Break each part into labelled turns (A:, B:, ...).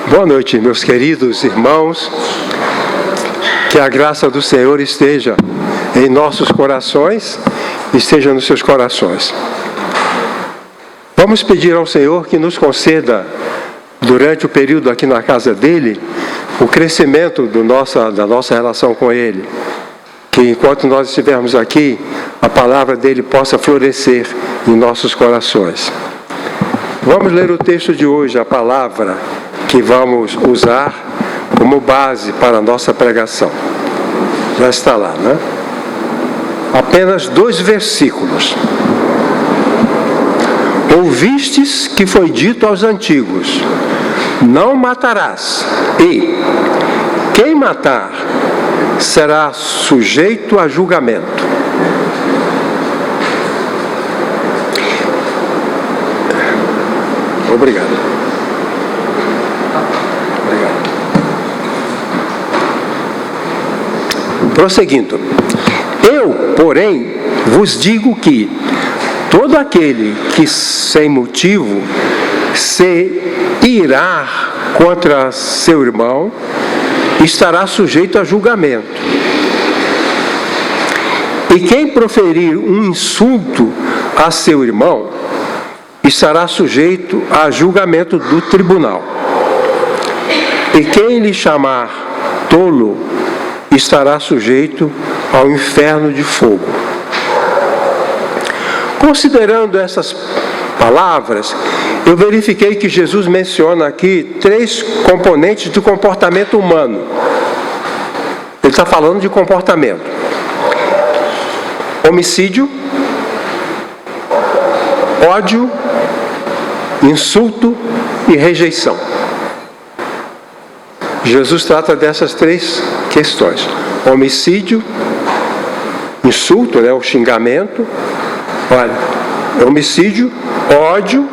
A: Boa noite, meus queridos irmãos. Que a graça do Senhor esteja em nossos corações, esteja nos seus corações. Vamos pedir ao Senhor que nos conceda, durante o período aqui na casa dele, o crescimento da nossa relação com ele. Que enquanto nós estivermos aqui, a palavra dele possa florescer em nossos corações. Vamos ler o texto de hoje, a palavra que vamos usar como base para a nossa pregação. Já está lá, né? Apenas 2 versículos. Ouvistes que foi dito aos antigos: não matarás, e quem matar será sujeito a julgamento. Obrigado. Prosseguindo, eu, porém, vos digo que todo aquele que sem motivo se irá contra seu irmão estará sujeito a julgamento. E quem proferir um insulto a seu irmão estará sujeito a julgamento do tribunal. E quem lhe chamar tolo estará sujeito ao inferno de fogo. Considerando essas palavras, eu verifiquei que Jesus menciona aqui 3 componentes do comportamento humano. Ele está falando de comportamento: homicídio, ódio, insulto e rejeição. Jesus trata dessas 3 questões: homicídio, insulto, o xingamento, homicídio, ódio,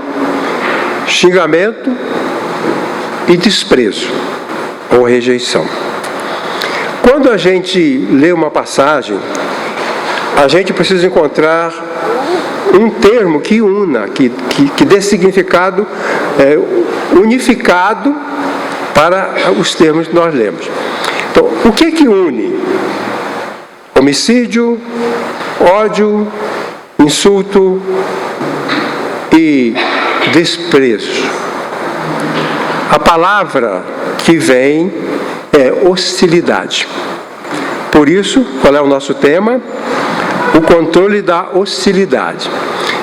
A: xingamento e desprezo ou rejeição. Quando a gente lê uma passagem, a gente precisa encontrar um termo que una, que dê significado unificado para os termos que nós lemos. Então, o que une? Homicídio, ódio, insulto e desprezo. A palavra que vem é hostilidade. Por isso, qual é o nosso tema? O controle da hostilidade.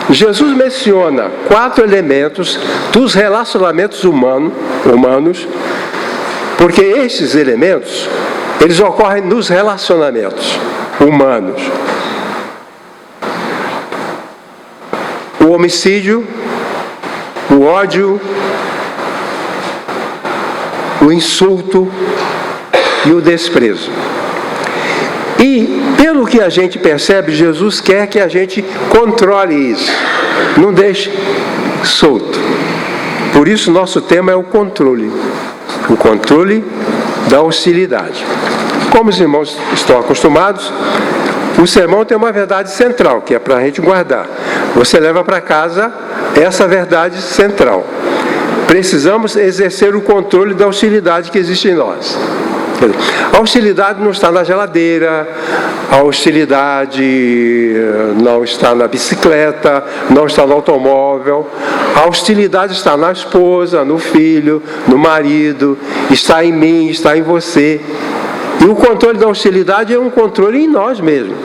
A: Jesus menciona 4 elementos dos relacionamentos humanos, porque esses elementos, eles ocorrem nos relacionamentos humanos. O homicídio, o ódio, o insulto e o desprezo. E, pelo que a gente percebe, Jesus quer que a gente controle isso, não deixe solto. Por isso, nosso tema é o controle da hostilidade. Como os irmãos estão acostumados, o sermão tem uma verdade central, que é para a gente guardar. Você leva para casa essa verdade central. Precisamos exercer o controle da hostilidade que existe em nós. A hostilidade não está na geladeira, a hostilidade não está na bicicleta, não está no automóvel. A hostilidade está na esposa, no filho, no marido, está em mim, está em você. E o controle da hostilidade é um controle em nós mesmos.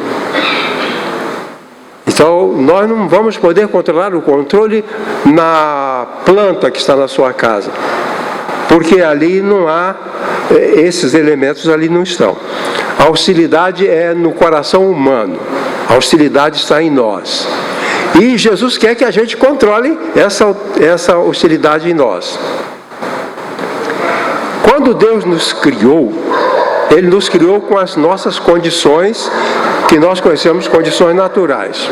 A: Então, nós não vamos poder controlar o controle na planta que está na sua casa, porque ali não há, esses elementos ali não estão. A hostilidade é no coração humano, a hostilidade está em nós. E Jesus quer que a gente controle essa hostilidade em nós. Quando Deus nos criou, Ele nos criou com as nossas condições, que nós conhecemos condições naturais.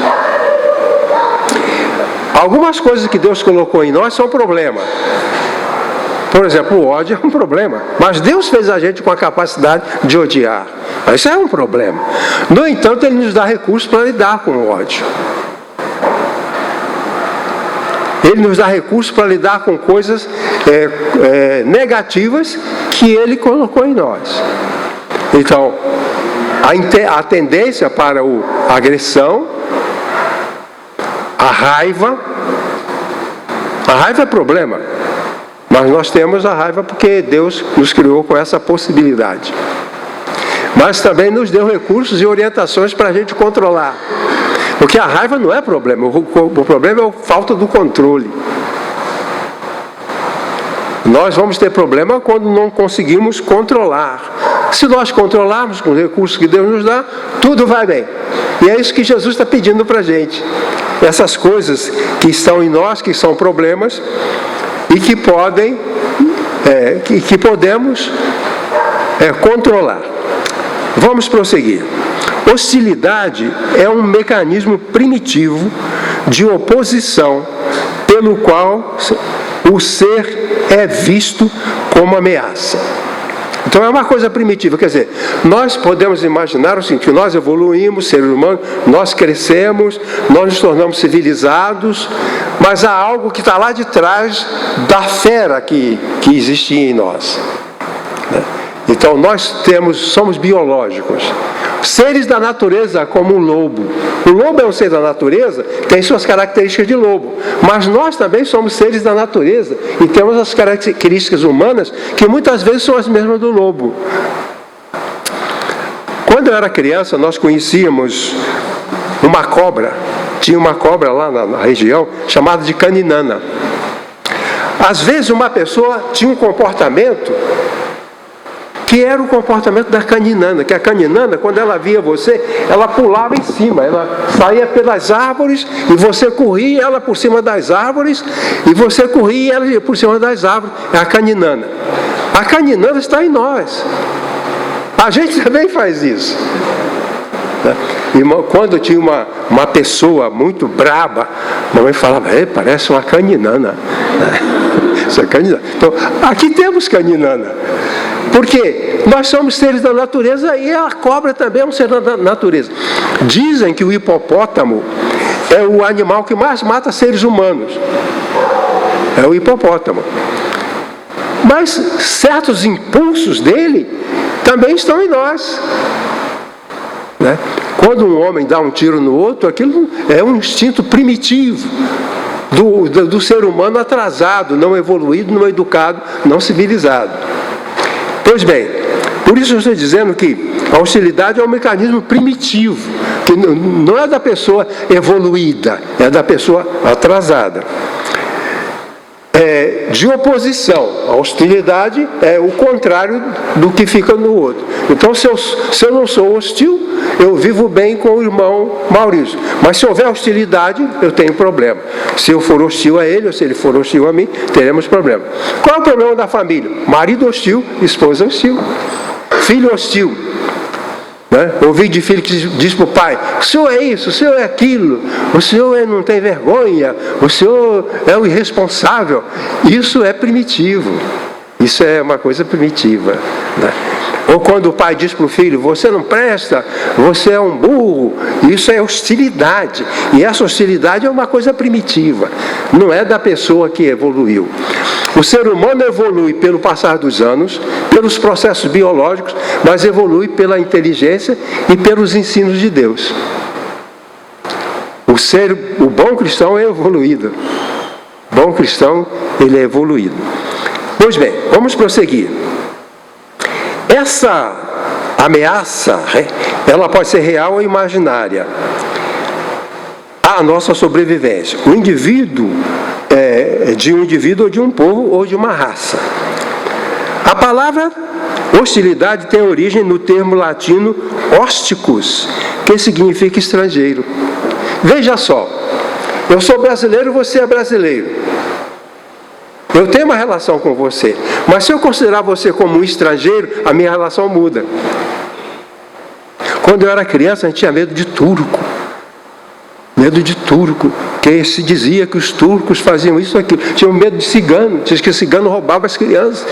A: Algumas coisas que Deus colocou em nós são problema. Por exemplo, o ódio é um problema. Mas Deus fez a gente com a capacidade de odiar. Isso é um problema. No entanto, Ele nos dá recursos para lidar com o ódio. Ele nos dá recursos para lidar com coisas negativas que Ele colocou em nós. Então, a tendência para a agressão, a raiva é problema, mas nós temos a raiva porque Deus nos criou com essa possibilidade. Mas também nos deu recursos e orientações para a gente controlar. Porque a raiva não é problema, o problema é a falta do controle. Nós vamos ter problema quando não conseguimos controlar. Se nós controlarmos com os recursos que Deus nos dá, tudo vai bem. E é isso que Jesus está pedindo para a gente. Essas coisas que estão em nós, que são problemas, e que podemos controlar. Vamos prosseguir. Hostilidade é um mecanismo primitivo de oposição pelo qual o ser é visto como ameaça. Então é uma coisa primitiva, quer dizer, nós podemos imaginar o seguinte, que nós evoluímos, seres humanos, nós crescemos, nós nos tornamos civilizados, mas há algo que está lá de trás da fera que existia em nós. Então nós somos biológicos, seres da natureza como o lobo. O lobo é um ser da natureza, tem suas características de lobo, mas nós também somos seres da natureza e temos as características humanas que muitas vezes são as mesmas do lobo. Quando eu era criança, nós conhecíamos uma cobra, tinha uma cobra lá na região chamada de caninana. Às vezes uma pessoa tinha um comportamento que era o comportamento da caninana, que a caninana, quando ela via você, ela pulava em cima, ela saía pelas árvores, e você corria ela por cima das árvores, e você corria ela por cima das árvores. É a caninana. A caninana está em nós. A gente também faz isso. E quando tinha uma pessoa muito braba, a mamãe falava, parece uma caninana. Isso é caninana. Então, aqui temos caninana. Porque nós somos seres da natureza e a cobra também é um ser da natureza. Dizem que o hipopótamo é o animal que mais mata seres humanos. É o hipopótamo. Mas certos impulsos dele também estão em nós. Né? Quando um homem dá um tiro no outro, aquilo é um instinto primitivo do ser humano atrasado, não evoluído, não educado, não civilizado. Pois bem, por isso eu estou dizendo que a hostilidade é um mecanismo primitivo, que não é da pessoa evoluída, é da pessoa atrasada. De oposição, a hostilidade é o contrário do que fica no outro. Então, se eu não sou hostil, eu vivo bem com o irmão Maurício. Mas se houver hostilidade, eu tenho problema. Se eu for hostil a ele, ou se ele for hostil a mim, teremos problema. Qual é o problema da família? Marido hostil, esposa hostil, filho hostil. Ouvi de filho que diz para o pai, o senhor é isso, o senhor é aquilo, o senhor não tem vergonha, o senhor é o irresponsável. Isso é primitivo, isso é uma coisa primitiva. Ou quando o pai diz para o filho, você não presta, você é um burro, isso é hostilidade. E essa hostilidade é uma coisa primitiva, não é da pessoa que evoluiu. O ser humano evolui pelo passar dos anos, pelos processos biológicos, mas evolui pela inteligência e pelos ensinos de Deus. O bom cristão é evoluído. O bom cristão, ele é evoluído. Pois bem, vamos prosseguir. Essa ameaça, ela pode ser real ou imaginária. A nossa sobrevivência. O indivíduo de um indivíduo ou de um povo ou de uma raça. A palavra hostilidade tem origem no termo latino hosticus, que significa estrangeiro. Veja só, eu sou brasileiro, você é brasileiro. Eu tenho uma relação com você, mas se eu considerar você como um estrangeiro, a minha relação muda. Quando eu era criança, a gente tinha medo de turco. Medo de turco, que se dizia que os turcos faziam isso ou aquilo. Tinham medo de cigano, diz que cigano roubava as crianças.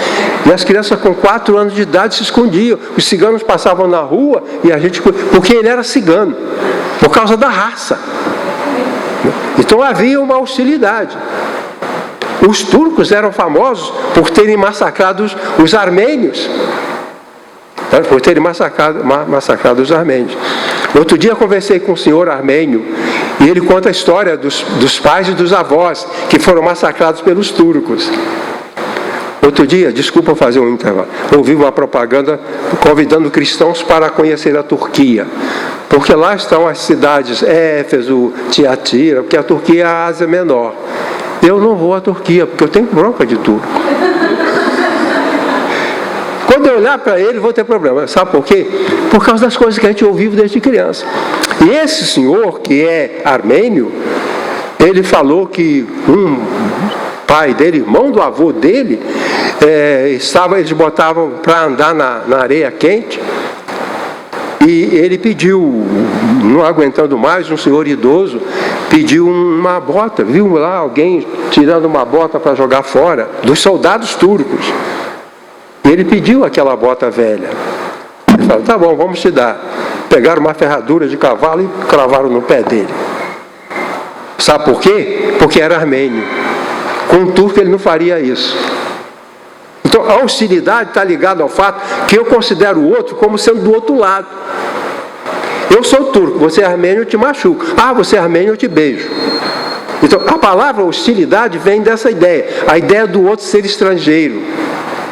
A: E as crianças com 4 anos de idade se escondiam. Os ciganos passavam na rua e a gente... Porque ele era cigano, por causa da raça. Então havia uma hostilidade. Os turcos eram famosos por terem massacrado os armênios. Por terem massacrado os armênios. Outro dia eu conversei com um senhor armênio e ele conta a história dos pais e dos avós que foram massacrados pelos turcos. Outro dia, desculpa fazer um intervalo, ouvi uma propaganda convidando cristãos para conhecer a Turquia. Porque lá estão as cidades Éfeso, Tiatira, porque a Turquia é a Ásia Menor. Eu não vou à Turquia, porque eu tenho bronca de turco. Quando eu olhar para ele, vou ter problema. Sabe por quê? Por causa das coisas que a gente ouviu desde criança. E esse senhor, que é armênio, ele falou que um pai dele, irmão do avô dele, eles botavam para andar na areia quente. E ele pediu, não aguentando mais, um senhor idoso, pediu uma bota. Viu lá alguém tirando uma bota para jogar fora, dos soldados turcos. E ele pediu aquela bota velha. Ele falou, tá bom, vamos te dar. Pegaram uma ferradura de cavalo e cravaram no pé dele. Sabe por quê? Porque era armênio. Com um turco ele não faria isso. Então a hostilidade está ligada ao fato que eu considero o outro como sendo do outro lado. Eu sou turco, você é armênio, eu te machuco. Ah, você é armênio, eu te beijo. Então a palavra hostilidade vem dessa ideia. A ideia do outro ser estrangeiro.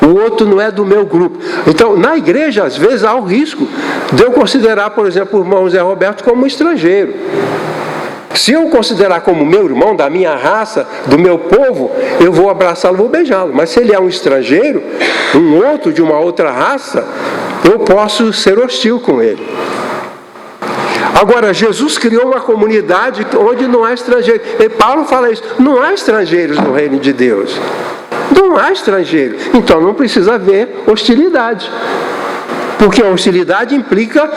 A: O outro não é do meu grupo. Então, na igreja, às vezes, há o risco de eu considerar, por exemplo, o irmão Zé Roberto como um estrangeiro. Se eu considerar como meu irmão, da minha raça, do meu povo, eu vou abraçá-lo, vou beijá-lo. Mas se ele é um estrangeiro, um outro de uma outra raça, eu posso ser hostil com ele. Agora, Jesus criou uma comunidade onde não há estrangeiro. E Paulo fala isso, não há estrangeiros no reino de Deus. Não há estrangeiro. Então não precisa haver hostilidade. Porque a hostilidade implica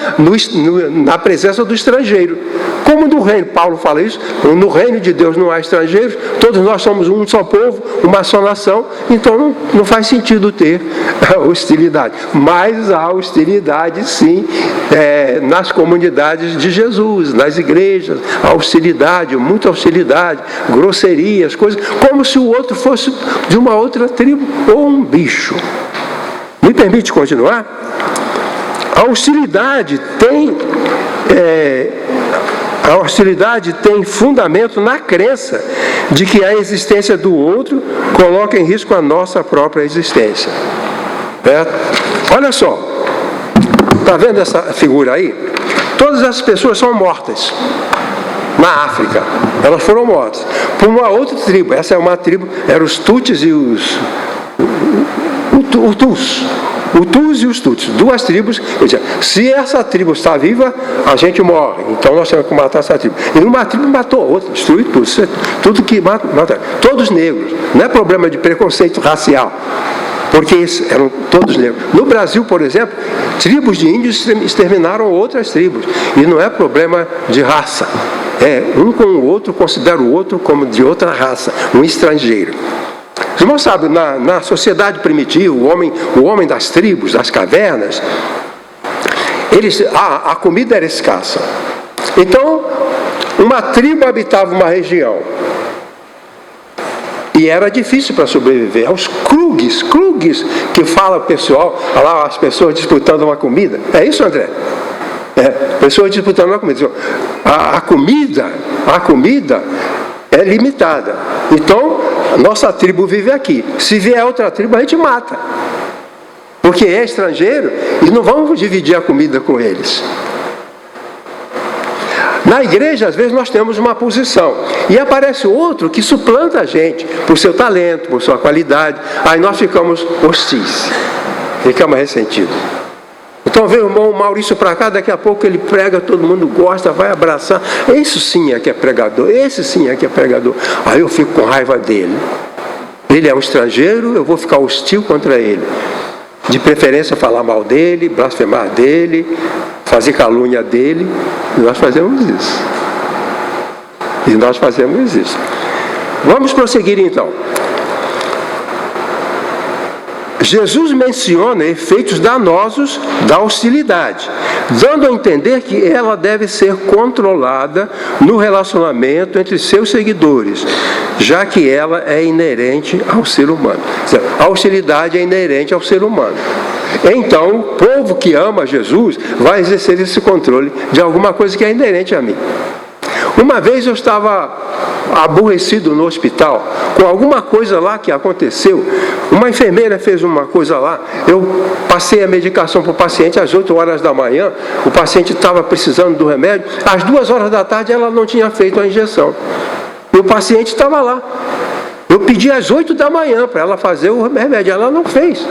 A: na presença do estrangeiro. Como no reino, Paulo fala isso, no reino de Deus não há estrangeiros, todos nós somos um só povo, uma só nação, então não faz sentido ter hostilidade. Mas há hostilidade sim, nas comunidades de Jesus, nas igrejas, há hostilidade, muita hostilidade, grosserias, coisas, como se o outro fosse de uma outra tribo ou um bicho. Me permite continuar? A hostilidade tem fundamento na crença de que a existência do outro coloca em risco a nossa própria existência. Certo? Olha só, está vendo essa figura aí? Todas as pessoas são mortas na África. Elas foram mortas por uma outra tribo. Essa é uma tribo, eram os Tuts e os Hutus. O Tus e os Tuts, duas tribos. Se essa tribo está viva, a gente morre. Então nós temos que matar essa tribo. E uma tribo matou a outra, destruiu tudo. Tudo que mata. Todos negros. Não é problema de preconceito racial. Porque eram todos negros. No Brasil, por exemplo, tribos de índios exterminaram outras tribos. E não é problema de raça. Um com o outro considera o outro como de outra raça, um estrangeiro. Os irmãos sabem, na sociedade primitiva, o homem das tribos, das cavernas, a comida era escassa. Então, uma tribo habitava uma região. E era difícil para sobreviver. Os Krugs, que fala o pessoal, lá as pessoas disputando uma comida. É isso, André? Pessoas disputando uma comida. A comida é limitada. Então, nossa tribo vive aqui. Se vier outra tribo, a gente mata. Porque é estrangeiro e não vamos dividir a comida com eles. Na igreja, às vezes, nós temos uma posição. E aparece outro que suplanta a gente, por seu talento, por sua qualidade. Aí nós ficamos hostis. Ficamos ressentidos. Então vem o irmão Maurício para cá, daqui a pouco ele prega, todo mundo gosta, vai abraçar. Esse sim é que é pregador, esse sim é que é pregador. Aí eu fico com raiva dele. Ele é um estrangeiro, eu vou ficar hostil contra ele. De preferência falar mal dele, blasfemar dele, fazer calúnia dele. E nós fazemos isso. Vamos prosseguir então. Jesus menciona efeitos danosos da hostilidade, dando a entender que ela deve ser controlada no relacionamento entre seus seguidores, já que ela é inerente ao ser humano. A hostilidade é inerente ao ser humano. Então, o povo que ama Jesus vai exercer esse controle de alguma coisa que é inerente a mim. Uma vez eu estava aborrecido no hospital com alguma coisa lá que aconteceu. Uma enfermeira fez uma coisa lá, eu passei a medicação para o paciente às 8 horas da manhã, o paciente estava precisando do remédio, às 2 horas da tarde ela não tinha feito a injeção. E o paciente estava lá. Eu pedi às 8 da manhã para ela fazer o remédio, ela não fez.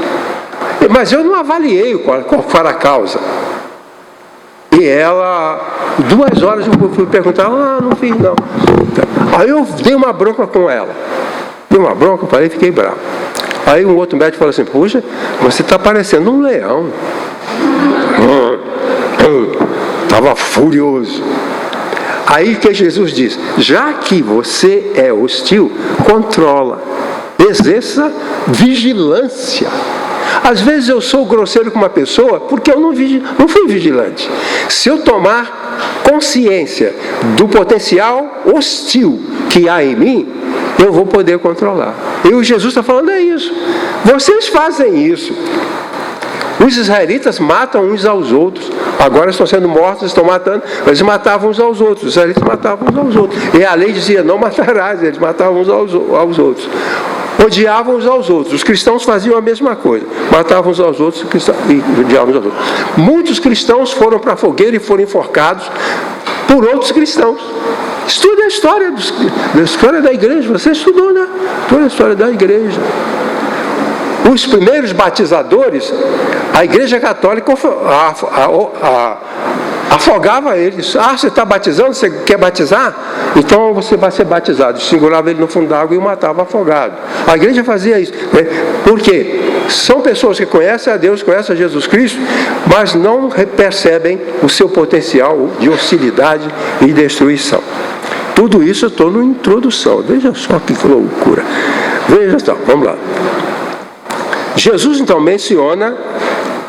A: Mas eu não avaliei qual foi a causa. E ela, 2 horas eu fui perguntar, não fiz não. Aí eu dei uma bronca com ela. Dei uma bronca, parei e fiquei bravo. Aí um outro médico falou assim, puxa, você está parecendo um leão. Estava furioso. Aí que Jesus diz, já que você é hostil, controla, exerça vigilância. Às vezes eu sou grosseiro com uma pessoa porque eu não fui vigilante. Se eu tomar consciência do potencial hostil que há em mim, eu vou poder controlar. E o Jesus está falando é isso. Vocês fazem isso. Os israelitas matam uns aos outros. Agora estão sendo mortos, estão matando. Mas eles matavam uns aos outros. Os israelitas matavam uns aos outros. E a lei dizia, não matarás. Eles matavam uns aos outros. Odiavam uns aos outros. Os cristãos faziam a mesma coisa. Matavam uns aos outros e odiavam uns aos outros. Muitos cristãos foram para a fogueira e foram enforcados por outros cristãos. Estude a história da igreja. Você estudou, né? Toda a história da igreja. Os primeiros batizadores, a Igreja Católica afogava eles. Você está batizando? Você quer batizar? Então você vai ser batizado. Segurava ele no fundo d'água e o matava afogado. A igreja fazia isso. Por quê? São pessoas que conhecem a Deus, conhecem a Jesus Cristo, mas não percebem o seu potencial de hostilidade e destruição. Tudo isso eu estou na introdução. Veja só que loucura. Veja só, vamos lá. Jesus então menciona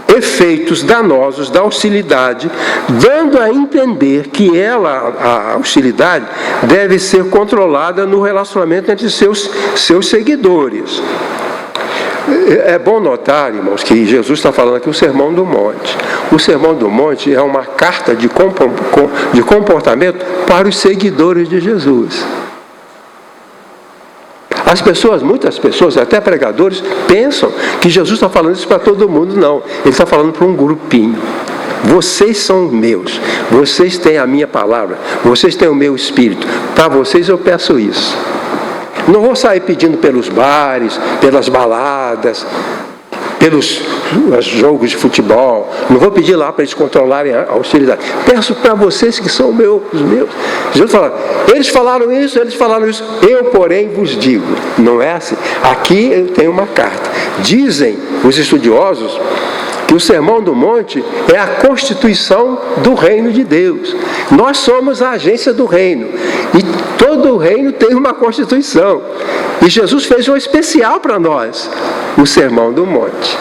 A: efeitos danosos da hostilidade, dando a entender que a hostilidade deve ser controlada no relacionamento entre seus seguidores. É bom notar, irmãos, que Jesus está falando aqui o Sermão do Monte. O Sermão do Monte é uma carta de comportamento para os seguidores de Jesus. Muitas pessoas, até pregadores, pensam que Jesus está falando isso para todo mundo. Não, ele está falando para um grupinho. Vocês são meus, vocês têm a minha palavra, vocês têm o meu espírito. Para vocês eu peço isso. Não vou sair pedindo pelos bares, pelas baladas, pelos jogos de futebol. Não vou pedir lá para eles controlarem a hostilidade. Peço para vocês que são os meus. Jesus fala, eles falaram isso, eu, porém, vos digo. Não é assim? Aqui eu tenho uma carta. Dizem os estudiosos que o Sermão do Monte é a constituição do reino de Deus. Nós somos a agência do reino. E todo o reino tem uma constituição. E Jesus fez um especial para nós, o Sermão do Monte.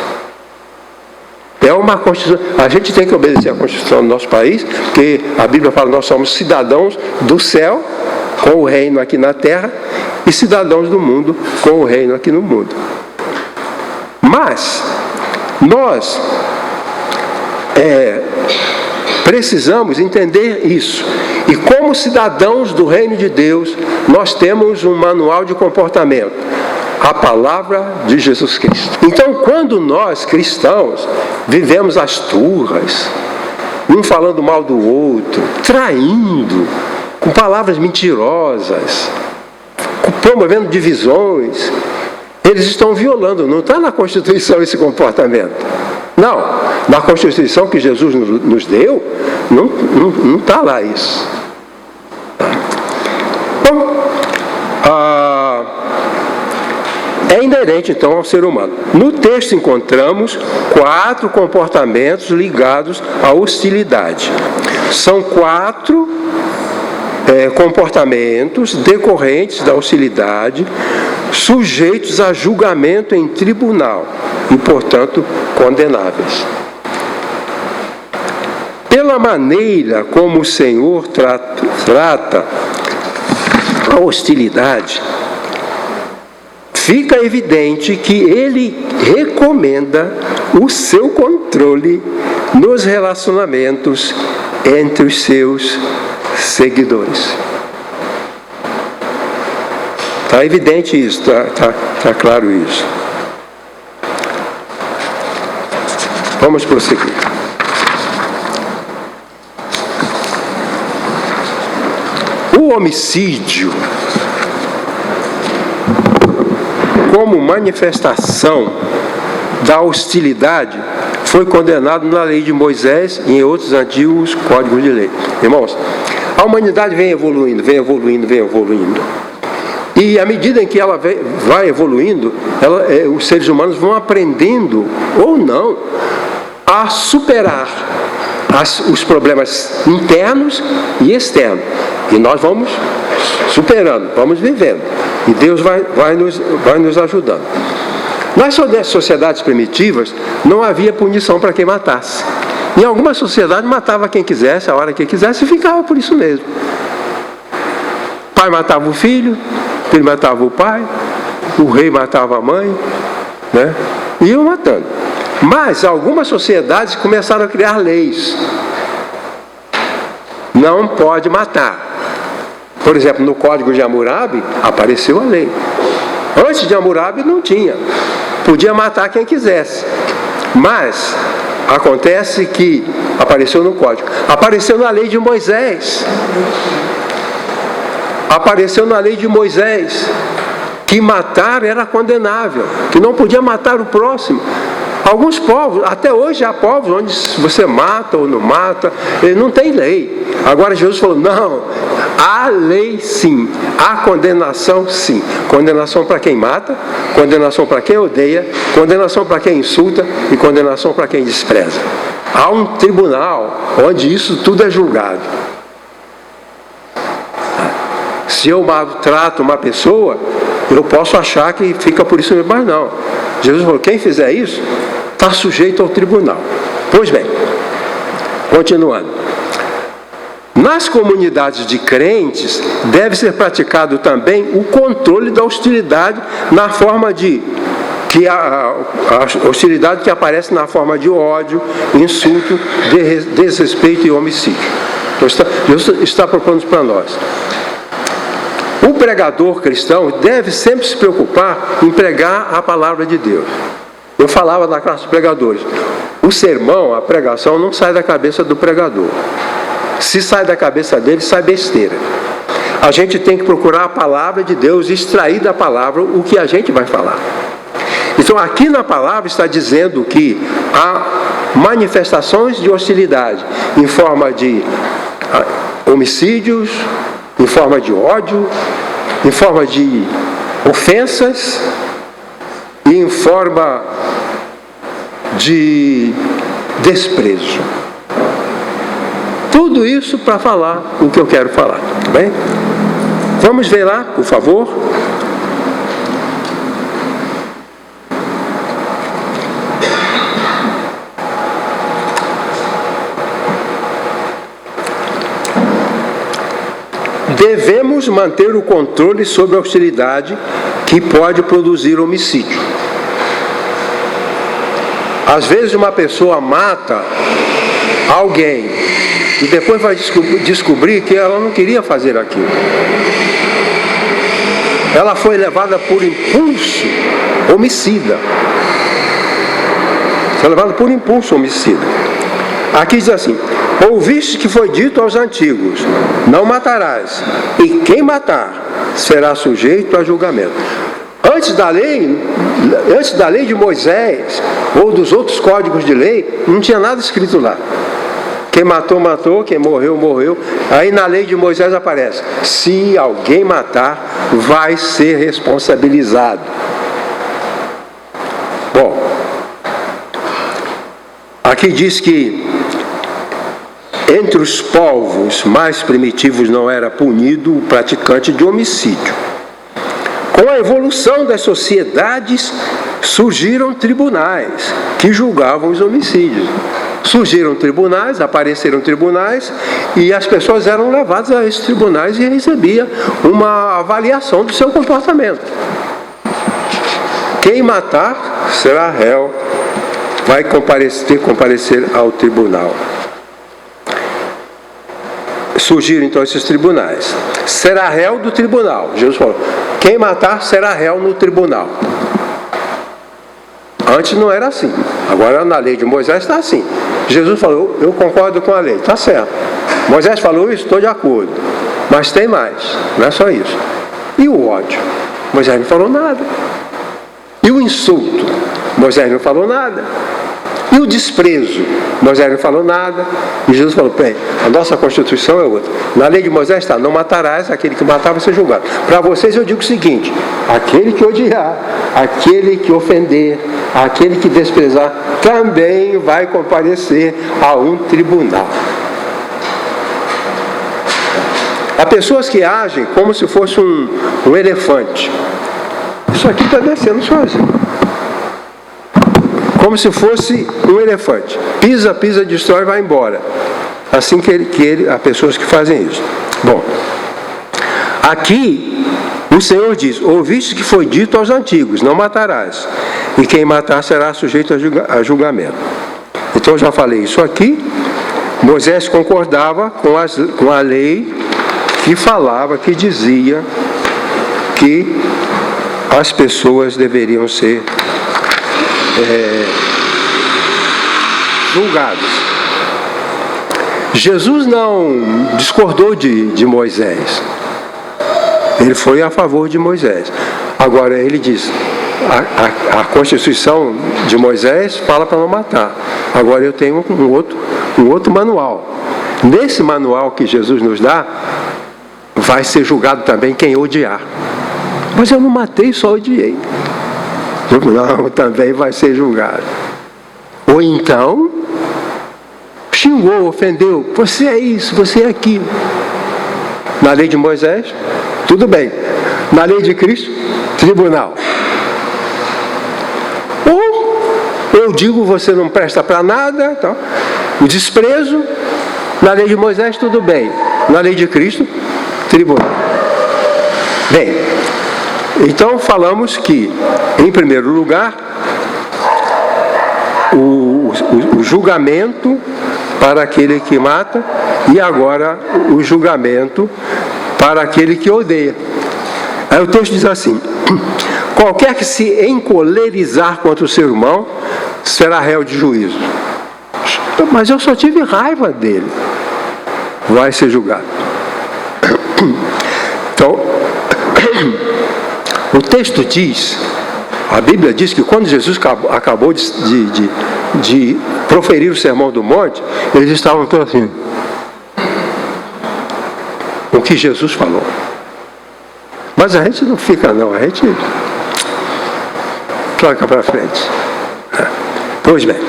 A: É uma Constituição. A gente tem que obedecer à Constituição do nosso país, porque a Bíblia fala que nós somos cidadãos do céu, com o reino aqui na terra, e cidadãos do mundo, com o reino aqui no mundo. Mas, nós precisamos entender isso. E como cidadãos do reino de Deus, nós temos um manual de comportamento. A palavra de Jesus Cristo. Então, quando nós, cristãos, vivemos as turras, um falando mal do outro, traindo, com palavras mentirosas, promovendo divisões, eles estão violando, não está na Constituição esse comportamento. Não, na Constituição que Jesus nos deu, não está lá isso. Bom, é inerente, então, ao ser humano. No texto encontramos 4 comportamentos ligados à hostilidade. São 4 comportamentos decorrentes da hostilidade, sujeitos a julgamento em tribunal. e, portanto, condenáveis. Pela maneira como o Senhor trata a hostilidade, fica evidente que Ele recomenda o seu controle nos relacionamentos entre os seus seguidores. Está evidente isso, está claro isso. Vamos prosseguir. O homicídio, como manifestação da hostilidade, foi condenado na lei de Moisés e em outros antigos códigos de lei. Irmãos, a humanidade vem evoluindo. E à medida em que ela vai evoluindo, os seres humanos vão aprendendo, ou não, a superar os problemas internos e externos. E nós vamos superando, vamos vivendo. E Deus vai nos ajudando. Nas sociedades primitivas, não havia punição para quem matasse. Em algumas sociedades, matava quem quisesse, a hora que quisesse, e ficava por isso mesmo. O pai matava o filho matava o pai, o rei matava a mãe, né? E iam matando. Mas algumas sociedades começaram a criar leis. Não pode matar. Por exemplo, no Código de Hammurabi apareceu a lei. Antes de Hammurabi não tinha. Podia matar quem quisesse. Mas acontece que apareceu no Código. Apareceu na lei de Moisés. Apareceu na lei de Moisés que matar era condenável, que não podia matar o próximo. Alguns povos, até hoje há povos onde você mata ou não mata, não tem lei. Agora Jesus falou, não, há lei sim, há condenação sim. Condenação para quem mata, condenação para quem odeia, condenação para quem insulta e condenação para quem despreza. Há um tribunal onde isso tudo é julgado. Se eu maltrato uma pessoa, eu posso achar que fica por isso mesmo, mas não. Jesus falou, quem fizer isso, está sujeito ao tribunal. Pois bem, continuando. Nas comunidades de crentes, deve ser praticado também o controle da hostilidade na forma de... a hostilidade que aparece na forma de ódio, insulto, desrespeito e homicídio. Então, Jesus está propondo para nós. O pregador cristão deve sempre se preocupar em pregar a palavra de Deus. Eu falava na classe de pregadores, o sermão, a pregação, não sai da cabeça do pregador. Se sai da cabeça dele, sai besteira. A gente tem que procurar a palavra de Deus e extrair da palavra o que a gente vai falar. Então, aqui na palavra está dizendo que há manifestações de hostilidade em forma de homicídios, em forma de ódio, em forma de ofensas e em forma de desprezo. Tudo isso para falar o que eu quero falar, tá bem? Vamos ver lá, por favor. Devemos manter o controle sobre a hostilidade que pode produzir homicídio. Às vezes uma pessoa mata alguém e depois vai descobrir que ela não queria fazer aquilo. Ela foi levada por impulso homicida. Foi levada por impulso homicida. Aqui diz assim: ouviste que foi dito aos antigos, não matarás, e quem matar será sujeito a julgamento. Antes da lei de Moisés, ou dos outros códigos de lei, não tinha nada escrito lá. Quem matou, matou, quem morreu, morreu. Aí na lei de Moisés aparece, se alguém matar, vai ser responsabilizado. Bom, aqui diz que entre os povos mais primitivos não era punido o praticante de homicídio. Com a evolução das sociedades, surgiram tribunais que julgavam os homicídios. Surgiram tribunais, apareceram tribunais, e as pessoas eram levadas a esses tribunais e recebiam uma avaliação do seu comportamento. Quem matar será réu, vai ter que comparecer ao tribunal. Surgiram então esses tribunais. Será réu do tribunal. Jesus falou, quem matar será réu no tribunal. Antes não era assim. Agora na lei de Moisés está assim. Jesus falou, eu concordo com a lei. Está certo. Moisés falou isso, estou de acordo. Mas tem mais. Não é só isso. E o ódio? Moisés não falou nada. E o insulto? Moisés não falou nada. E o desprezo? Moisés não falou nada. E Jesus falou, bem, a nossa Constituição é outra. Na lei de Moisés está, não matarás, aquele que matar vai ser julgado. Para vocês eu digo o seguinte, aquele que odiar, aquele que ofender, aquele que desprezar, também vai comparecer a um tribunal. Há pessoas que agem como se fosse um elefante. Isso aqui está descendo sozinho. Como se fosse um elefante. Pisa, pisa, destrói e vai embora. Assim há pessoas que fazem isso. Bom, aqui o Senhor diz, ouviste que foi dito aos antigos, não matarás, e quem matar será sujeito a julgamento. Então eu já falei isso aqui. Moisés concordava com a lei que falava, que dizia que as pessoas deveriam ser julgados. Jesus não discordou de Moisés. Ele foi a favor de Moisés. Agora ele diz, a Constituição de Moisés fala para não matar. Agora eu tenho um outro manual. Nesse manual que Jesus nos dá, vai ser julgado também quem odiar. Mas eu não matei, só odiei. Não, também vai ser julgado. Ou então, xingou, ofendeu, você é isso, você é aquilo. Na lei de Moisés, tudo bem. Na lei de Cristo, tribunal. Ou eu digo, você não presta para nada, então, o desprezo, na lei de Moisés, tudo bem. Na lei de Cristo, tribunal. Bem, então falamos que, em primeiro lugar, o julgamento para aquele que mata e agora o julgamento para aquele que odeia. Aí o texto diz assim, qualquer que se encolerizar contra o seu irmão será réu de juízo. Mas eu só tive raiva dele. Vai ser julgado. Então, o texto diz, a Bíblia diz que quando Jesus acabou de proferir o Sermão do Monte, eles estavam todos assim. O que Jesus falou. Mas a gente não fica não, a gente troca para frente. Pois bem.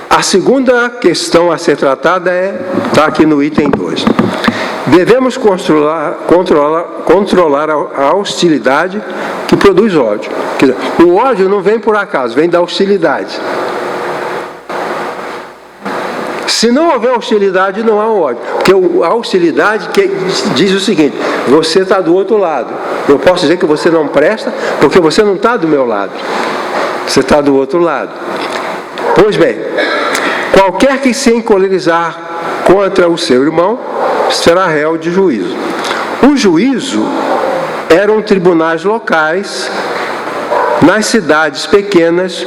A: A segunda questão a ser tratada está aqui no item 2. Devemos controlar a hostilidade que produz ódio. Quer dizer, o ódio não vem por acaso, vem da hostilidade. Se não houver hostilidade, não há ódio. Porque a hostilidade diz o seguinte, você está do outro lado. Eu posso dizer que você não presta, porque você não está do meu lado. Você está do outro lado. Pois bem, qualquer que se encolerizar contra o seu irmão, será réu de juízo. O juízo eram tribunais locais, nas cidades pequenas,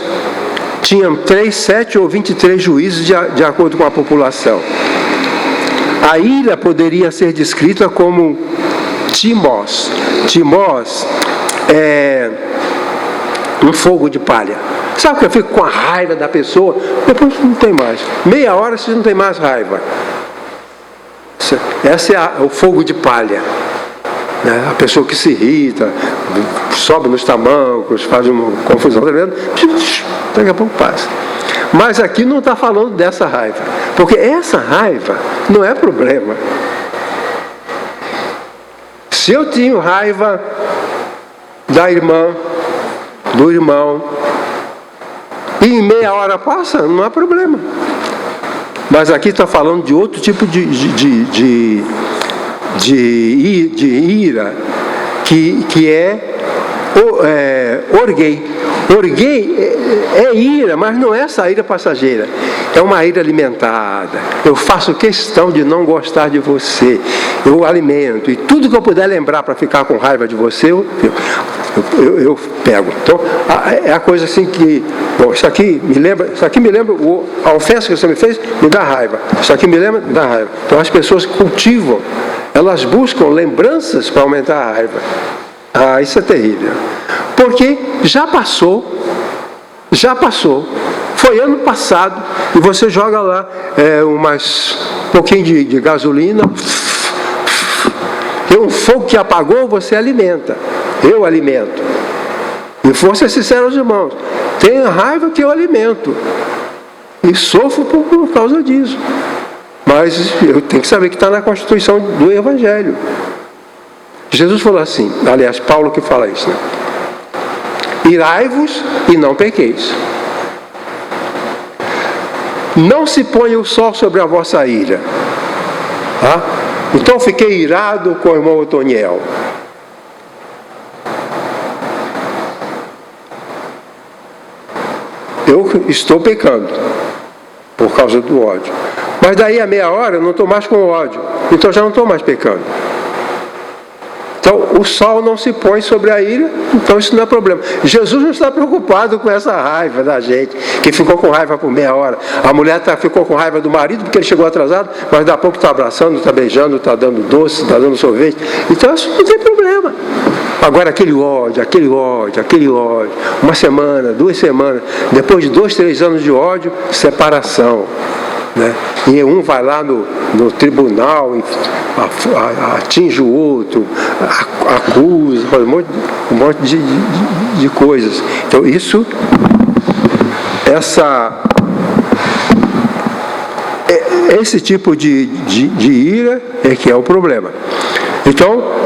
A: tinham 3, 7 ou 23 juízes de acordo com a população. A ilha poderia ser descrita como timós. Timós é um fogo de palha. Sabe que eu fico com a raiva da pessoa? Depois não tem mais. Meia hora você não tem mais raiva. Esse é o fogo de palha. A pessoa que se irrita, sobe nos tamancos, faz uma confusão tremenda, daqui a pouco passa. Mas aqui não está falando dessa raiva, porque essa raiva não é problema. Se eu tenho raiva da irmã, do irmão, e em meia hora passa, não há problema. Mas aqui está falando de outro tipo de ira, que é orguei. Orguei é ira, mas não é essa ira passageira. É uma ira alimentada. Eu faço questão de não gostar de você. Eu alimento. E tudo que eu puder lembrar para ficar com raiva de você, eu pego. Então, é a coisa assim que... Bom, isso aqui me lembra... A ofensa que você me fez me dá raiva. Isso aqui me lembra, me dá raiva. Então, as pessoas cultivam. Elas buscam lembranças para aumentar a raiva. Ah, isso é terrível. Porque já passou. Foi ano passado, e você joga lá um pouquinho de gasolina, tem um fogo que apagou, você alimenta. Eu alimento. E vou ser sincero aos irmãos, tenho raiva que eu alimento. E sofro por causa disso. Mas eu tenho que saber que está na Constituição do Evangelho. Jesus falou assim, aliás, Paulo que fala isso, né? Irai-vos e não pequeis. Não se ponha o sol sobre a vossa ira. Tá? Então fiquei irado com o irmão Otoniel. Eu estou pecando por causa do ódio. Mas daí a meia hora eu não estou mais com ódio. Então já não estou mais pecando. Então, o sol não se põe sobre a ira, então isso não é problema. Jesus não está preocupado com essa raiva da gente, que ficou com raiva por meia hora. A mulher ficou com raiva do marido porque ele chegou atrasado, mas daqui a pouco está abraçando, está beijando, está dando doce, está dando sorvete. Então, isso não tem problema. Agora, aquele ódio, uma semana, 2 semanas, depois de 2, 3 anos de ódio, separação. Né? E um vai lá no tribunal, atinge o outro, acusa, um monte de coisas. Então esse tipo de ira é que é o problema. Então,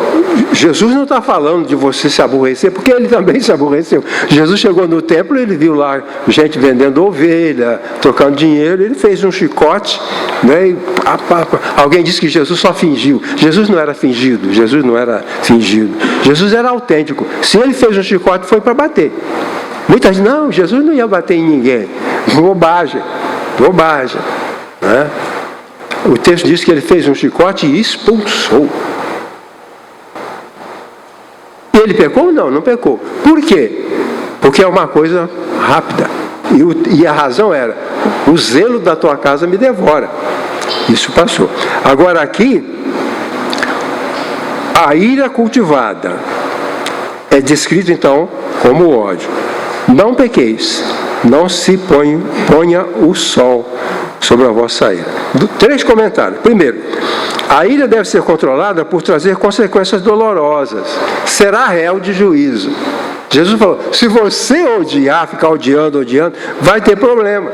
A: Jesus não está falando de você se aborrecer, porque ele também se aborreceu. Jesus chegou no templo, ele viu lá gente vendendo ovelha, trocando dinheiro, ele fez um chicote, né, e alguém disse que Jesus só fingiu. Jesus não era fingido, Jesus era autêntico. Se ele fez um chicote, foi para bater. Muitas dizem, não, Jesus não ia bater em ninguém. Bobagem. Né? O texto diz que ele fez um chicote e expulsou. Ele pecou? Não pecou. Por quê? Porque é uma coisa rápida. E a razão era, o zelo da tua casa me devora. Isso passou. Agora aqui, a ira cultivada é descrita então como ódio. Não pequeis, não se ponha o sol sobre a vossa ira. 3 comentários. Primeiro, a ira deve ser controlada por trazer consequências dolorosas. Será réu de juízo. Jesus falou, se você odiar, ficar odiando, vai ter problema.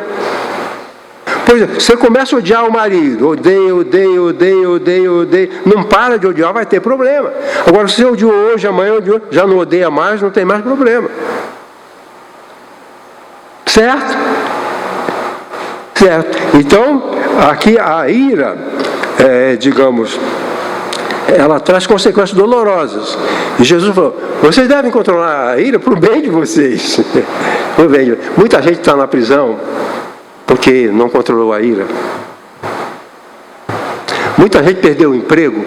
A: Pois é, você começa a odiar o marido, odeio, não para de odiar, vai ter problema. Agora, se você odiou hoje, amanhã odiou, já não odeia mais, não tem mais problema. Certo? Então, aqui a ira, ela traz consequências dolorosas. E Jesus falou, vocês devem controlar a ira para o bem de vocês. Muita gente está na prisão porque não controlou a ira. Muita gente perdeu o emprego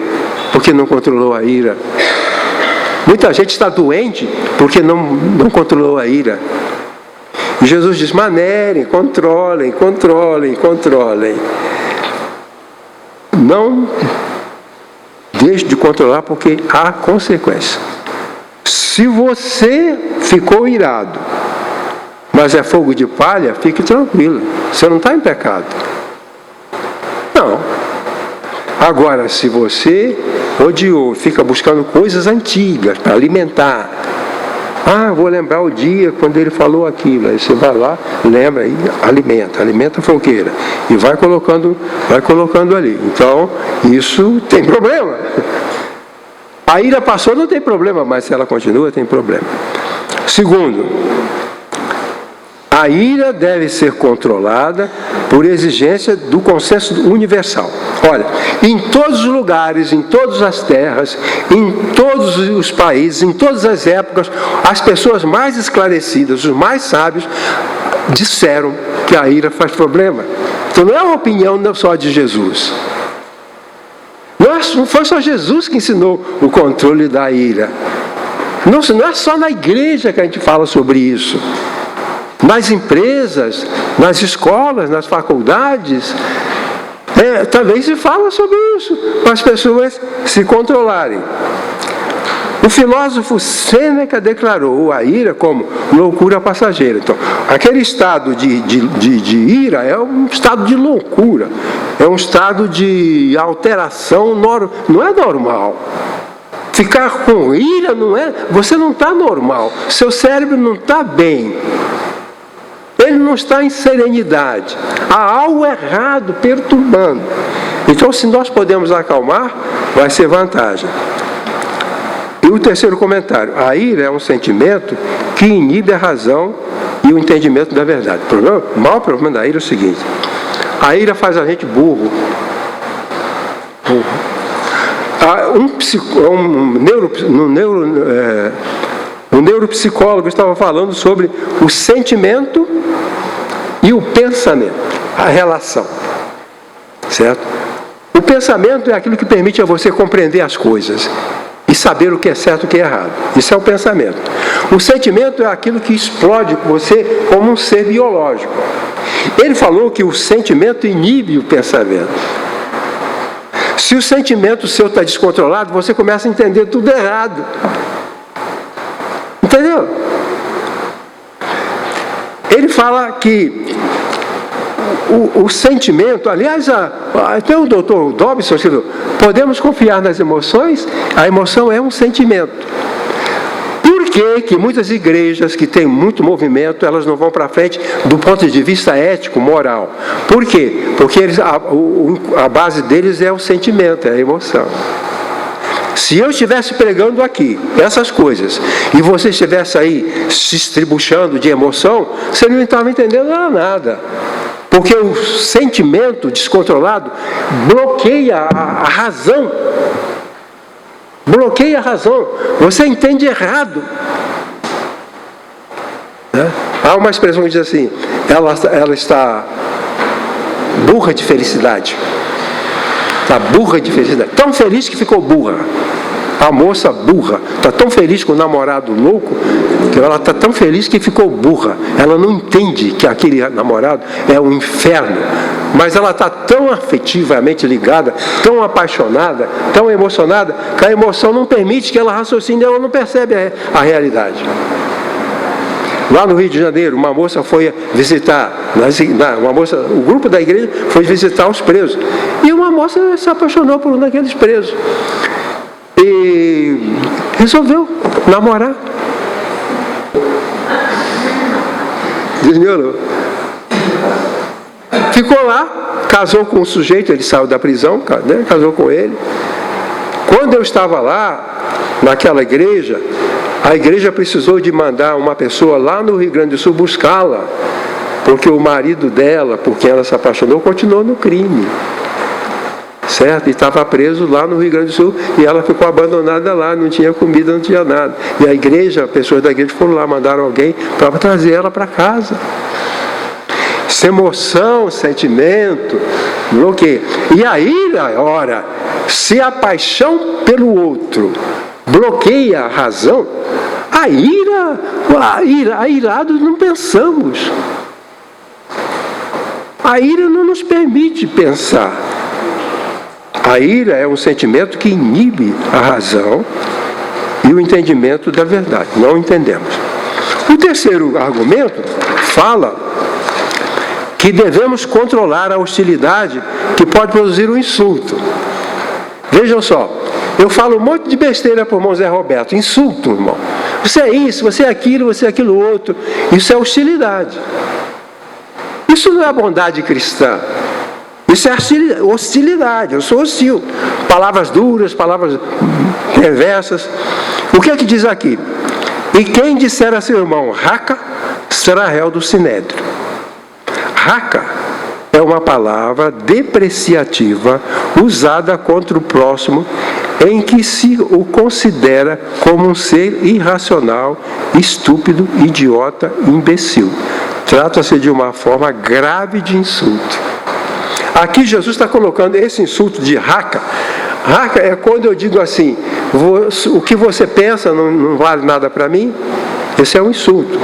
A: porque não controlou a ira. Muita gente está doente porque não controlou a ira. E Jesus diz, manerem, controlem. Não deixe de controlar, porque há consequência. Se você ficou irado, mas é fogo de palha, fique tranquilo. Você não está em pecado. Não. Agora, se você odiou, fica buscando coisas antigas para alimentar. Vou lembrar o dia quando ele falou aquilo. Aí você vai lá, lembra e alimenta a fogueira. E vai colocando ali. Então, isso tem problema. A ira passou, não tem problema, mas se ela continua, tem problema. Segundo, a ira deve ser controlada por exigência do consenso universal. Olha, em todos os lugares, em todas as terras, em todos os países, em todas as épocas, as pessoas mais esclarecidas, os mais sábios, disseram que a ira faz problema. Então não é uma opinião só de Jesus. Não foi só Jesus que ensinou o controle da ira. Não é só na igreja que a gente fala sobre isso. Nas empresas, nas escolas, nas faculdades, também se fala sobre isso, para as pessoas se controlarem. O filósofo Sêneca declarou a ira como loucura passageira. Então, aquele estado de ira é um estado de loucura, é um estado de alteração, não é normal. Ficar com ira você não está normal, seu cérebro não está bem. Ele não está em serenidade. Há algo errado perturbando. Então, se nós podemos acalmar, vai ser vantagem. E o terceiro comentário. A ira é um sentimento que inibe a razão e o entendimento da verdade. O maior problema da ira é o seguinte. A ira faz a gente burro. Um neuropsicólogo estava falando sobre o sentimento e o pensamento, a relação, certo? O pensamento é aquilo que permite a você compreender as coisas e saber o que é certo e o que é errado. Isso é o pensamento. O sentimento é aquilo que explode com você como um ser biológico. Ele falou que o sentimento inibe o pensamento. Se o sentimento seu está descontrolado, você começa a entender tudo errado. Entendeu? Ele fala que o sentimento, aliás, até o Dr. Dobson escreveu, podemos confiar nas emoções? A emoção é um sentimento. Por que muitas igrejas que têm muito movimento, elas não vão para frente do ponto de vista ético, moral? Por quê? Porque a base deles é o sentimento, é a emoção. Se eu estivesse pregando aqui essas coisas e você estivesse aí se estribuchando de emoção, você não estava entendendo nada. Porque o sentimento descontrolado bloqueia a razão. Bloqueia a razão. Você entende errado. Há uma expressão que diz assim, ela está burra de felicidade. Está burra de felicidade. Tão feliz que ficou burra. A moça burra está tão feliz com o namorado louco que ela está tão feliz que ficou burra. Ela não entende que aquele namorado é um inferno. Mas ela está tão afetivamente ligada, tão apaixonada, tão emocionada, que a emoção não permite que ela raciocine, ela não percebe a realidade. Lá no Rio de Janeiro, uma moça foi visitar, o grupo da igreja foi visitar os presos. E uma moça se apaixonou por um daqueles presos. E resolveu namorar. Desmiolou. Ficou lá, casou com o sujeito, ele saiu da prisão, né, casou com ele. Quando eu estava lá, naquela igreja, a igreja precisou de mandar uma pessoa lá no Rio Grande do Sul buscá-la, porque o marido dela, por quem ela se apaixonou, continuou no crime. Certo? E estava preso lá no Rio Grande do Sul e ela ficou abandonada lá, não tinha comida, não tinha nada. E a igreja, pessoas da igreja foram lá, mandaram alguém para trazer ela para casa. Essa emoção, sentimento, bloqueia. E a ira, ora, se a paixão pelo outro bloqueia a razão, airados não pensamos. A ira não nos permite pensar. A ira é um sentimento que inibe a razão e o entendimento da verdade. Não entendemos. O terceiro argumento fala que devemos controlar a hostilidade que pode produzir o insulto. Vejam só, eu falo um monte de besteira para o irmão Zé Roberto, insulto, irmão. Você é isso, você é aquilo outro. Isso é hostilidade. Isso não é bondade cristã. Isso é hostilidade, eu sou hostil. Palavras duras, palavras perversas. O que é que diz aqui? E quem disser a seu irmão, raca, será réu do sinédrio. Raca é uma palavra depreciativa usada contra o próximo, em que se o considera como um ser irracional, estúpido, idiota, imbecil. Trata-se de uma forma grave de insulto. Aqui Jesus está colocando esse insulto de raca. Raca é quando eu digo assim, o que você pensa não vale nada para mim. Esse é um insulto.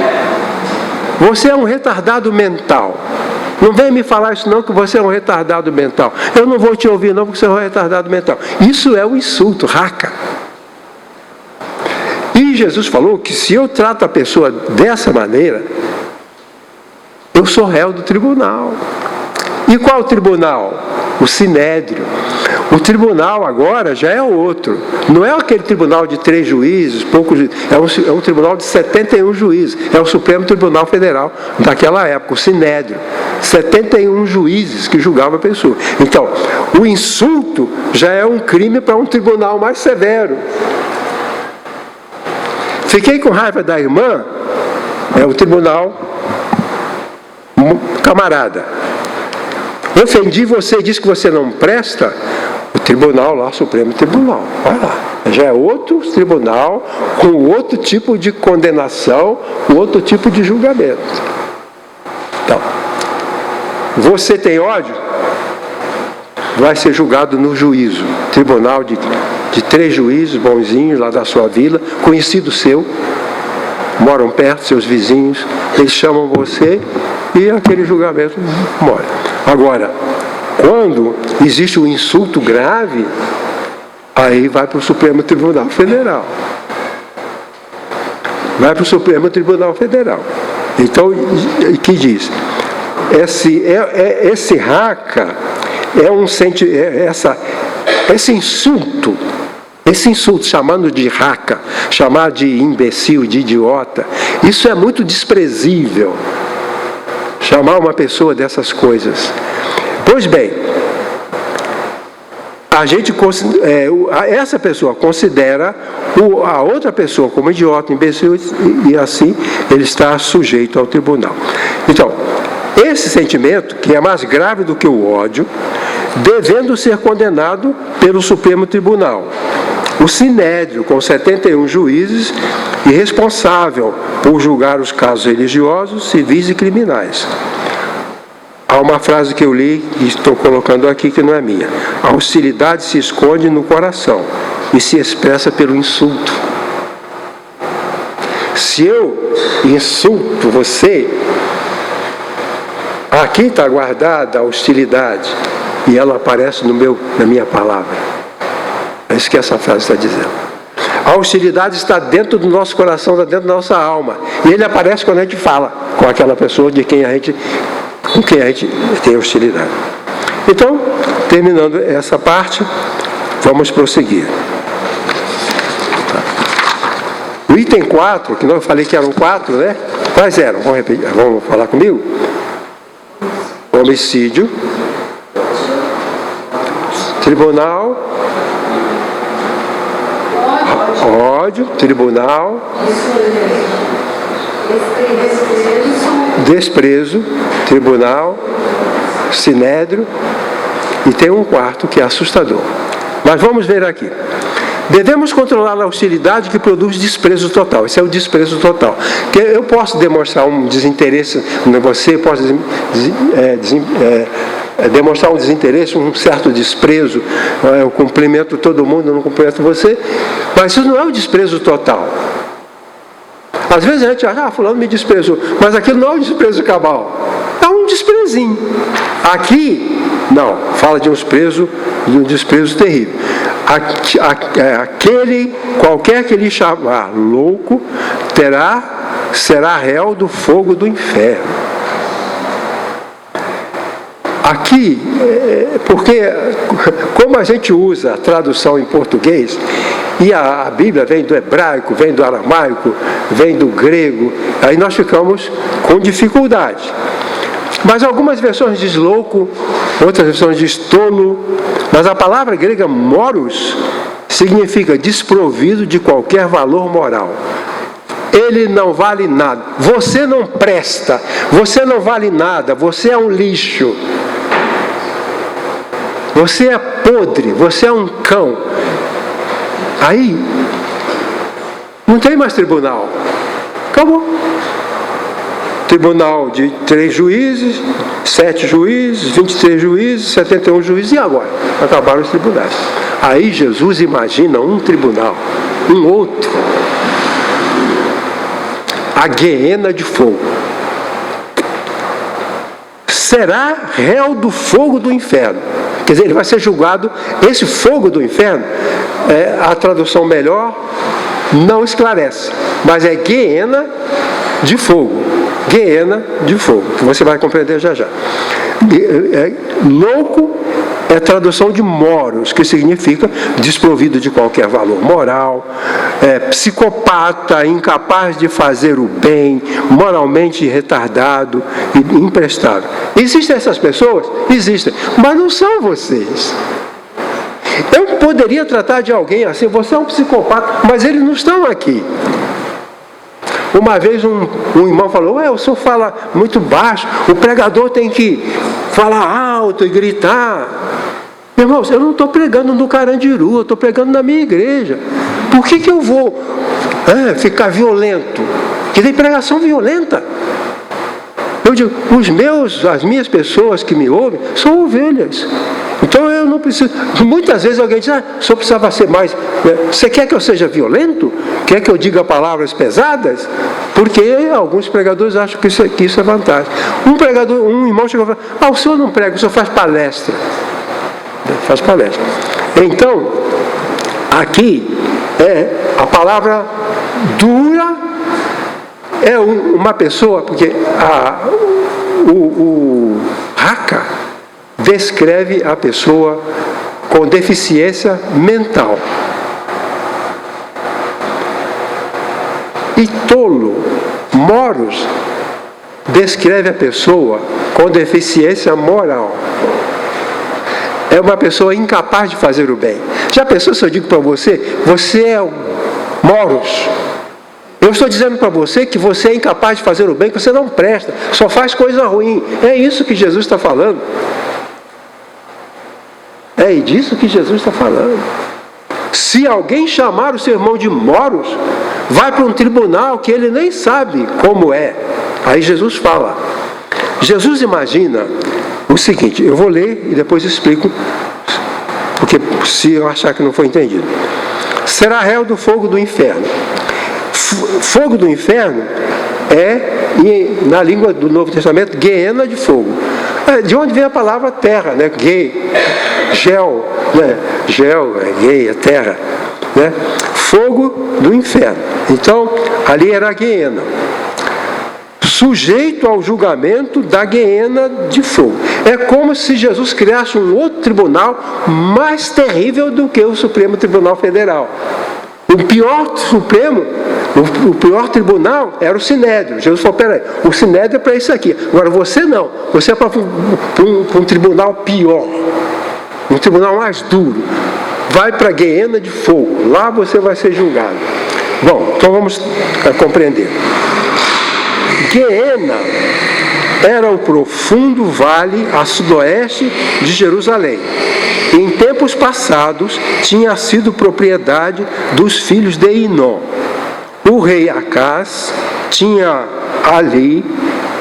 A: Você é um retardado mental. Não vem me falar isso não, que você é um retardado mental. Eu não vou te ouvir não, porque você é um retardado mental. Isso é um insulto, raca. E Jesus falou que se eu trato a pessoa dessa maneira, eu sou réu do tribunal. E qual tribunal? O sinédrio. O tribunal agora já é outro. Não é aquele tribunal de 3 juízes, poucos, é um tribunal de 71 juízes. É o Supremo Tribunal Federal daquela época, o sinédrio. 71 juízes que julgavam a pessoa. Então, o insulto já é um crime para um tribunal mais severo. Fiquei com raiva da irmã, é o tribunal camarada. Ofendi você e disse que você não presta, o tribunal lá, Supremo Tribunal, vai lá. Já é outro tribunal, com outro tipo de condenação, outro tipo de julgamento. Então, você tem ódio? Vai ser julgado no juízo. Tribunal de 3 juízes bonzinhos lá da sua vila, conhecido seu, moram perto, seus vizinhos, eles chamam você e aquele julgamento mora. Agora, quando existe um insulto grave, aí vai para o Supremo Tribunal Federal. Vai para o Supremo Tribunal Federal. Então, que diz? Esse raca é um esse insulto, chamando de raca, chamar de imbecil, de idiota, isso é muito desprezível. Chamar uma pessoa dessas coisas. Pois bem, essa pessoa considera a outra pessoa como idiota, imbecil, e assim ele está sujeito ao tribunal. Então, esse sentimento, que é mais grave do que o ódio, devendo ser condenado pelo Supremo Tribunal, o sinédrio, com 71 juízes, e responsável por julgar os casos religiosos, civis e criminais. Há uma frase que eu li e estou colocando aqui que não é minha. A hostilidade se esconde no coração e se expressa pelo insulto. Se eu insulto você, aqui está guardada a hostilidade e ela aparece na minha palavra. É isso que essa frase está dizendo. A hostilidade está dentro do nosso coração, está dentro da nossa alma. E ele aparece quando a gente fala com aquela pessoa com quem a gente tem hostilidade. Então, terminando essa parte, vamos prosseguir. O item 4, que eu falei que eram 4, né? Quais eram? Vamos repetir, vamos falar comigo? Homicídio, tribunal, ódio, tribunal, desprezo, tribunal, sinédrio, e tem um quarto que é assustador. Mas vamos ver aqui. Devemos controlar a hostilidade que produz desprezo total. Esse é o desprezo total. Que eu posso demonstrar um desinteresse em você, posso demonstrar um desinteresse, um certo desprezo. Eu cumprimento todo mundo, eu não cumprimento você. Mas isso não é o desprezo total. Às vezes a gente acha, fulano me desprezou. Mas aquilo não é um desprezo cabal. É um desprezinho. Aqui, não. Fala de um desprezo terrível. Qualquer que lhe chamar louco, será réu do fogo do inferno. Aqui, porque como a gente usa a tradução em português, e a Bíblia vem do hebraico, vem do aramaico, vem do grego, aí nós ficamos com dificuldade. Mas algumas versões diz louco, Outras versões diz tolo. Mas a palavra grega moros significa desprovido de qualquer valor moral. Ele não vale nada. Você não presta. Você não vale nada. Você é um lixo. Você é podre. Você é um cão. Aí, não tem mais tribunal. Acabou. Tribunal de 3 juízes, 7 juízes, 23 juízes, 71 juízes, e agora? Acabaram os tribunais. Aí Jesus imagina um tribunal, um outro. A guiena de fogo. Será réu do fogo do inferno. Quer dizer, ele vai ser julgado. Esse fogo do inferno, a tradução melhor não esclarece, mas é guiena de fogo. Guiena de fogo, que você vai compreender já já. Louco é tradução de moros, que significa desprovido de qualquer valor moral, psicopata, incapaz de fazer o bem, moralmente retardado e imprestável. Existem essas pessoas? Existem, mas não são vocês. Eu poderia tratar de alguém assim, você é um psicopata, mas eles não estão aqui. Uma vez um irmão falou, o senhor fala muito baixo, o pregador tem que falar alto e gritar. Irmãos, eu não estou pregando no Carandiru, eu estou pregando na minha igreja. Por que eu vou ficar violento? Que tem pregação violenta. Eu digo, as minhas pessoas que me ouvem são ovelhas. Então eu não preciso. Muitas vezes alguém diz, o senhor precisava ser mais. Você quer que eu seja violento? Quer que eu diga palavras pesadas? Porque alguns pregadores acham que isso é vantagem. Um irmão chegou e falou, o senhor não prega, o senhor faz palestra. Faz palestra. Então, aqui a palavra dura é uma pessoa, porque o Raka descreve a pessoa com deficiência mental. E tolo, moros, descreve a pessoa com deficiência moral. É uma pessoa incapaz de fazer o bem. Já pensou se eu digo para você, você é um moros? Eu estou dizendo para você que você é incapaz de fazer o bem, que você não presta, só faz coisa ruim. É isso que Jesus está falando. É disso que Jesus está falando. Se alguém chamar o seu irmão de moros, vai para um tribunal que ele nem sabe como é. Aí Jesus fala. Jesus imagina o seguinte, eu vou ler e depois explico, porque se eu achar que não foi entendido. Será réu do fogo do inferno. Fogo do inferno na língua do Novo Testamento, guiena de fogo. De onde vem a palavra terra, né? Gel, né? Gel, gay, é terra, né? Fogo do inferno. Então, ali era a guiena. Sujeito ao julgamento da guiena de fogo. É como se Jesus criasse um outro tribunal mais terrível do que o Supremo Tribunal Federal. O pior tribunal era o Sinédrio. Jesus falou, peraí, o Sinédrio é para isso aqui. Agora você não, você é para um tribunal pior, um tribunal mais duro. Vai para a guiena de fogo, lá você vai ser julgado. Bom, então vamos compreender. Guiena era o profundo vale a sudoeste de Jerusalém. Em tempos passados, tinha sido propriedade dos filhos de Inó. O rei Acás tinha ali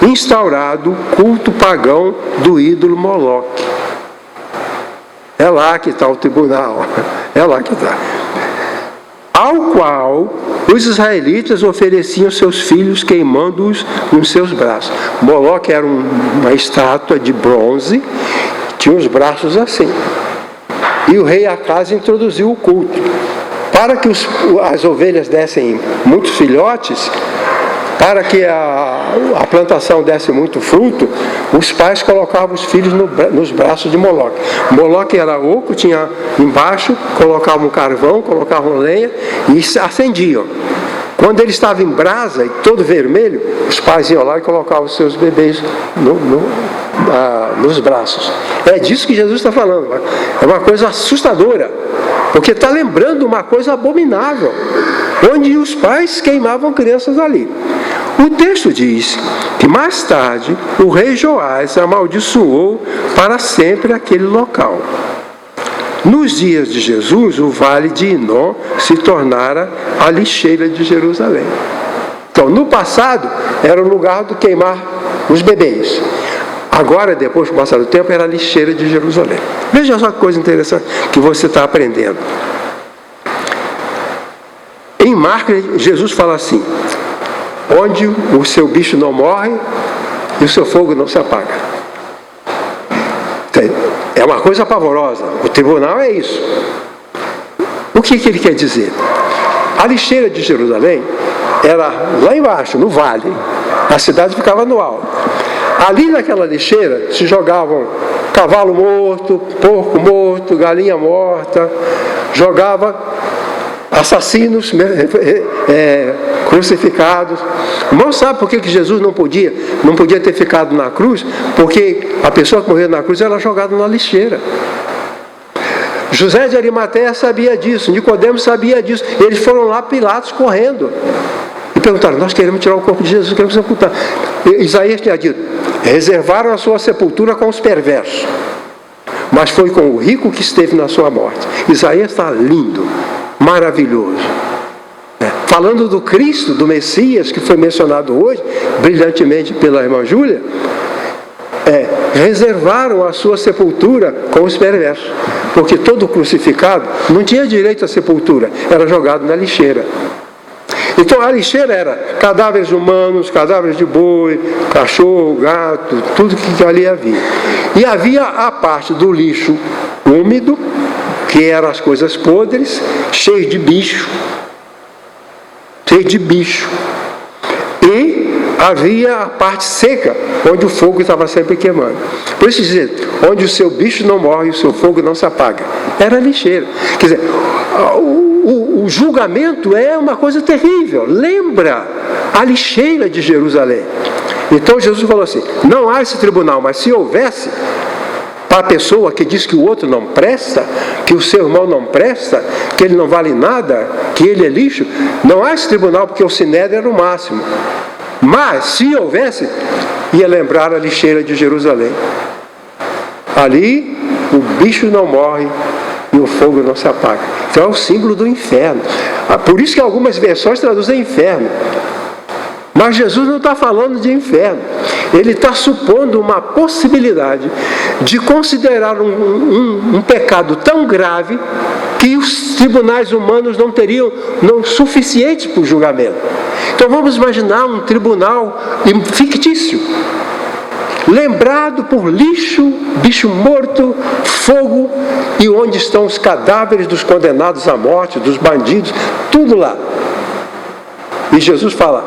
A: instaurado o culto pagão do ídolo Moloque. É lá que está o tribunal. É lá que está. Ao qual os israelitas ofereciam seus filhos queimando-os nos seus braços. Moloque era uma estátua de bronze, tinha os braços assim. E o rei Acás introduziu o culto. Para que as ovelhas dessem muitos filhotes, para que a plantação desse muito fruto, os pais colocavam os filhos nos braços de Moloque. Moloque era oco, tinha embaixo, colocavam carvão, colocavam lenha e acendiam. Quando ele estava em brasa e todo vermelho, os pais iam lá e colocavam os seus bebês nos braços. É disso que Jesus está falando. É uma coisa assustadora, porque está lembrando uma coisa abominável, onde os pais queimavam crianças ali. O texto diz que mais tarde o rei Joás amaldiçoou para sempre aquele local. Nos dias de Jesus, o vale de Inom se tornara a lixeira de Jerusalém. Então, no passado, era o lugar de queimar os bebês. Agora, depois do passar do tempo, era a lixeira de Jerusalém. Veja só que coisa interessante que você está aprendendo. Em Marcos, Jesus fala assim: onde o seu bicho não morre e o seu fogo não se apaga. É uma coisa pavorosa. O tribunal é isso. O que ele quer dizer? A lixeira de Jerusalém era lá embaixo, no vale. A cidade ficava no alto. Ali naquela lixeira se jogavam cavalo morto, porco morto, galinha morta, jogava assassinos crucificados. O irmão sabe por que Jesus não podia ter ficado na cruz? Porque a pessoa que morreu na cruz era jogada na lixeira. José de Arimateia sabia disso, Nicodemo sabia disso. Eles foram lá, Pilatos, correndo, e perguntaram: nós queremos tirar o corpo de Jesus, queremos sepultar. Isaías tinha dito: reservaram a sua sepultura com os perversos, mas foi com o rico que esteve na sua morte. Isaías está lindo, maravilhoso. Falando do Cristo, do Messias, que foi mencionado hoje, brilhantemente pela irmã Júlia, reservaram a sua sepultura com os perversos, porque todo crucificado não tinha direito à sepultura, era jogado na lixeira. Então a lixeira era cadáveres humanos, cadáveres de boi, cachorro, gato, tudo que ali havia. E havia a parte do lixo úmido, que eram as coisas podres, cheias de bicho. E havia a parte seca, onde o fogo estava sempre queimando. Por isso dizer, onde o seu bicho não morre, o seu fogo não se apaga. Era lixeira. Quer dizer, o julgamento é uma coisa terrível. Lembra a lixeira de Jerusalém. Então Jesus falou assim: não há esse tribunal, mas se houvesse, para a pessoa que diz que o outro não presta, que o seu irmão não presta, que ele não vale nada, que ele é lixo, não há esse tribunal, porque o sinédrio era o máximo. Mas, se houvesse, ia lembrar a lixeira de Jerusalém. Ali, o bicho não morre e o fogo não se apaga. Então é o símbolo do inferno. Por isso que algumas versões traduzem inferno. Mas Jesus não está falando de inferno. Ele está supondo uma possibilidade de considerar um pecado tão grave que os tribunais humanos não teriam suficiente para o julgamento. Então vamos imaginar um tribunal fictício, lembrado por lixo, bicho morto, fogo, e onde estão os cadáveres dos condenados à morte, dos bandidos, tudo lá. E Jesus fala: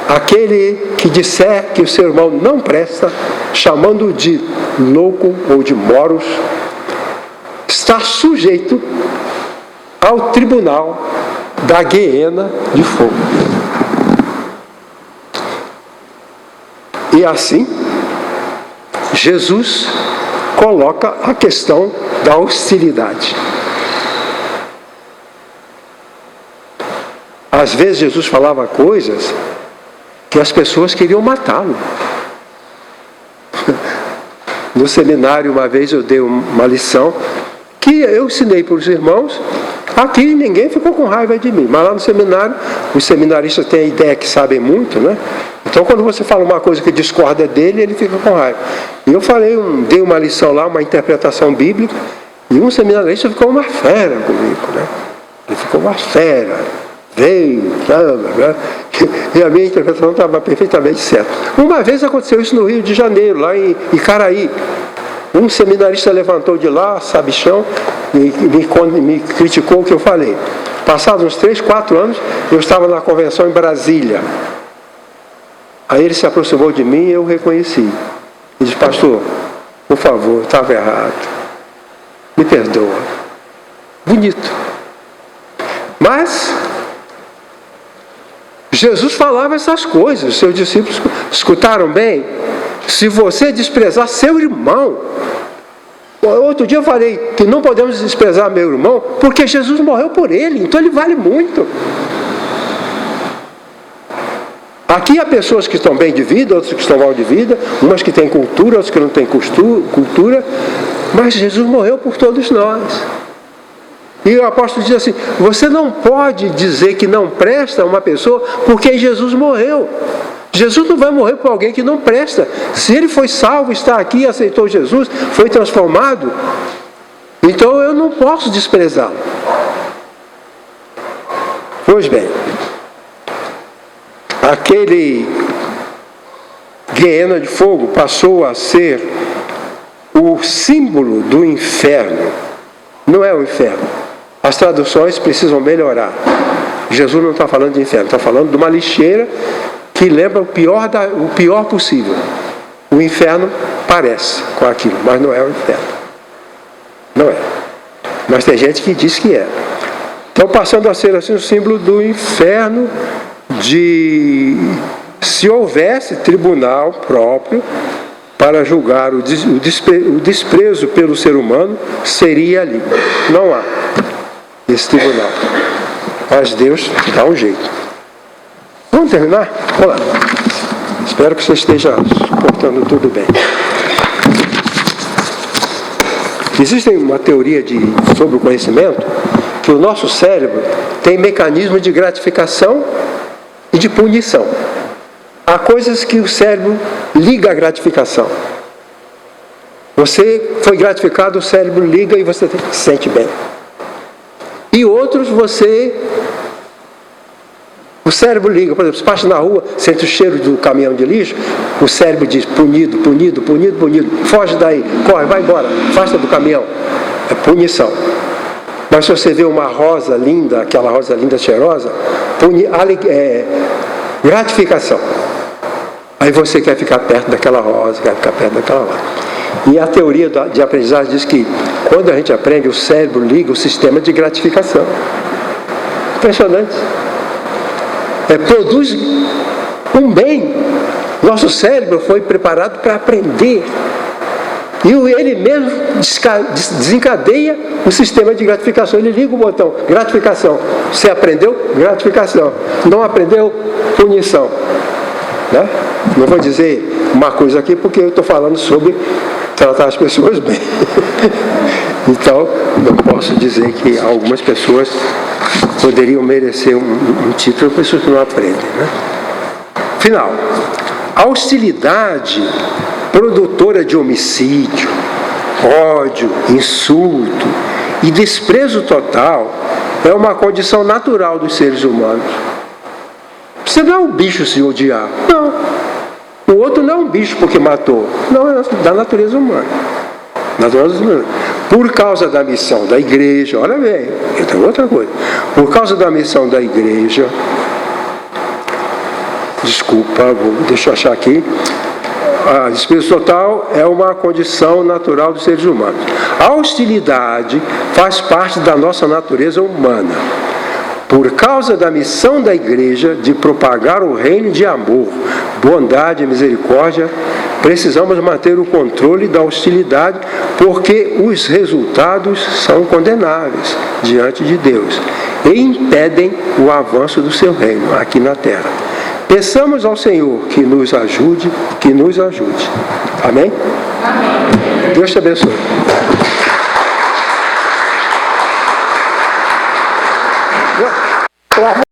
A: aquele que disser que o seu irmão não presta, chamando-o de louco ou de moros, está sujeito ao tribunal da guiena de fogo. E assim, Jesus coloca a questão da hostilidade. Às vezes Jesus falava coisas que as pessoas queriam matá-lo. No seminário, uma vez eu dei uma lição que eu ensinei para os irmãos. Aqui ninguém ficou com raiva de mim, mas lá no seminário, os seminaristas têm a ideia que sabem muito, né? Então quando você fala uma coisa que discorda dele, ele fica com raiva. E eu dei uma lição lá, uma interpretação bíblica, e um seminarista ficou uma fera comigo, né? Ele ficou uma fera. Veio, e a minha interpretação estava perfeitamente certa. Uma vez aconteceu isso no Rio de Janeiro, lá em Icaraí. Um seminarista levantou de lá, sabichão, e me criticou o que eu falei. Passados uns 3, 4 anos, eu estava na convenção em Brasília. Aí ele se aproximou de mim e eu reconheci. E disse: pastor, por favor, estava errado. Me perdoa. Bonito. Mas Jesus falava essas coisas, os seus discípulos escutaram bem. Se você desprezar seu irmão, outro dia eu falei que não podemos desprezar meu irmão, porque Jesus morreu por ele, então ele vale muito. Aqui há pessoas que estão bem de vida, outras que estão mal de vida, umas que têm cultura, outras que não têm cultura, mas Jesus morreu por todos nós. E o apóstolo diz assim: você não pode dizer que não presta uma pessoa porque Jesus morreu. Jesus não vai morrer por alguém que não presta. Se ele foi salvo, está aqui, aceitou Jesus, foi transformado, então eu não posso desprezá-lo. Pois bem, aquele guiena de fogo passou a ser o símbolo do inferno. Não é o inferno. As traduções precisam melhorar. Jesus não está falando de inferno, está falando de uma lixeira que lembra o pior possível. O inferno parece com aquilo, mas não é o inferno. Não é. Mas tem gente que diz que é. Então, passando a ser assim o símbolo do inferno, se houvesse tribunal próprio para julgar o desprezo pelo ser humano, seria ali. Não há esse tribunal. Mas Deus dá um jeito. Vamos terminar? Vamos lá. Espero que você esteja suportando tudo bem. Existe uma teoria sobre o conhecimento que o nosso cérebro tem mecanismo de gratificação e de punição. Há coisas que o cérebro liga à gratificação. Você foi gratificado, o cérebro liga e você se sente bem. E outros o cérebro liga, por exemplo, você passa na rua, sente o cheiro do caminhão de lixo, o cérebro diz: punido, punido, punido, punido, foge daí, corre, vai embora, afasta do caminhão. É punição. Mas se você vê uma rosa linda, aquela rosa linda, cheirosa, gratificação. Aí você quer ficar perto daquela rosa, quer ficar perto daquela rosa. E a teoria de aprendizagem diz que quando a gente aprende, o cérebro liga o sistema de gratificação. Impressionante. Produz um bem. Nosso cérebro foi preparado para aprender. E ele mesmo desencadeia o sistema de gratificação. Ele liga o botão, gratificação. Você aprendeu? Gratificação. Não aprendeu? Punição. Né? Não vou dizer uma coisa aqui porque eu estou falando sobre tratar as pessoas bem. Então, não posso dizer que algumas pessoas poderiam merecer um título, pessoas que não aprendem. Né? Final. A hostilidade produtora de homicídio, ódio, insulto e desprezo total é uma condição natural dos seres humanos. Você não é um bicho se odiar. Não. O outro não é um bicho porque matou. Não, é da natureza humana. Por causa da missão da igreja, olha bem, tem outra coisa. Por causa da missão da igreja, deixa eu achar aqui. A desprezo total é uma condição natural dos seres humanos. A hostilidade faz parte da nossa natureza humana. Por causa da missão da igreja de propagar o reino de amor, bondade e misericórdia, precisamos manter o controle da hostilidade, porque os resultados são condenáveis diante de Deus e impedem o avanço do seu reino aqui na terra. Peçamos ao Senhor que nos ajude, Amém? Amém. Deus te abençoe.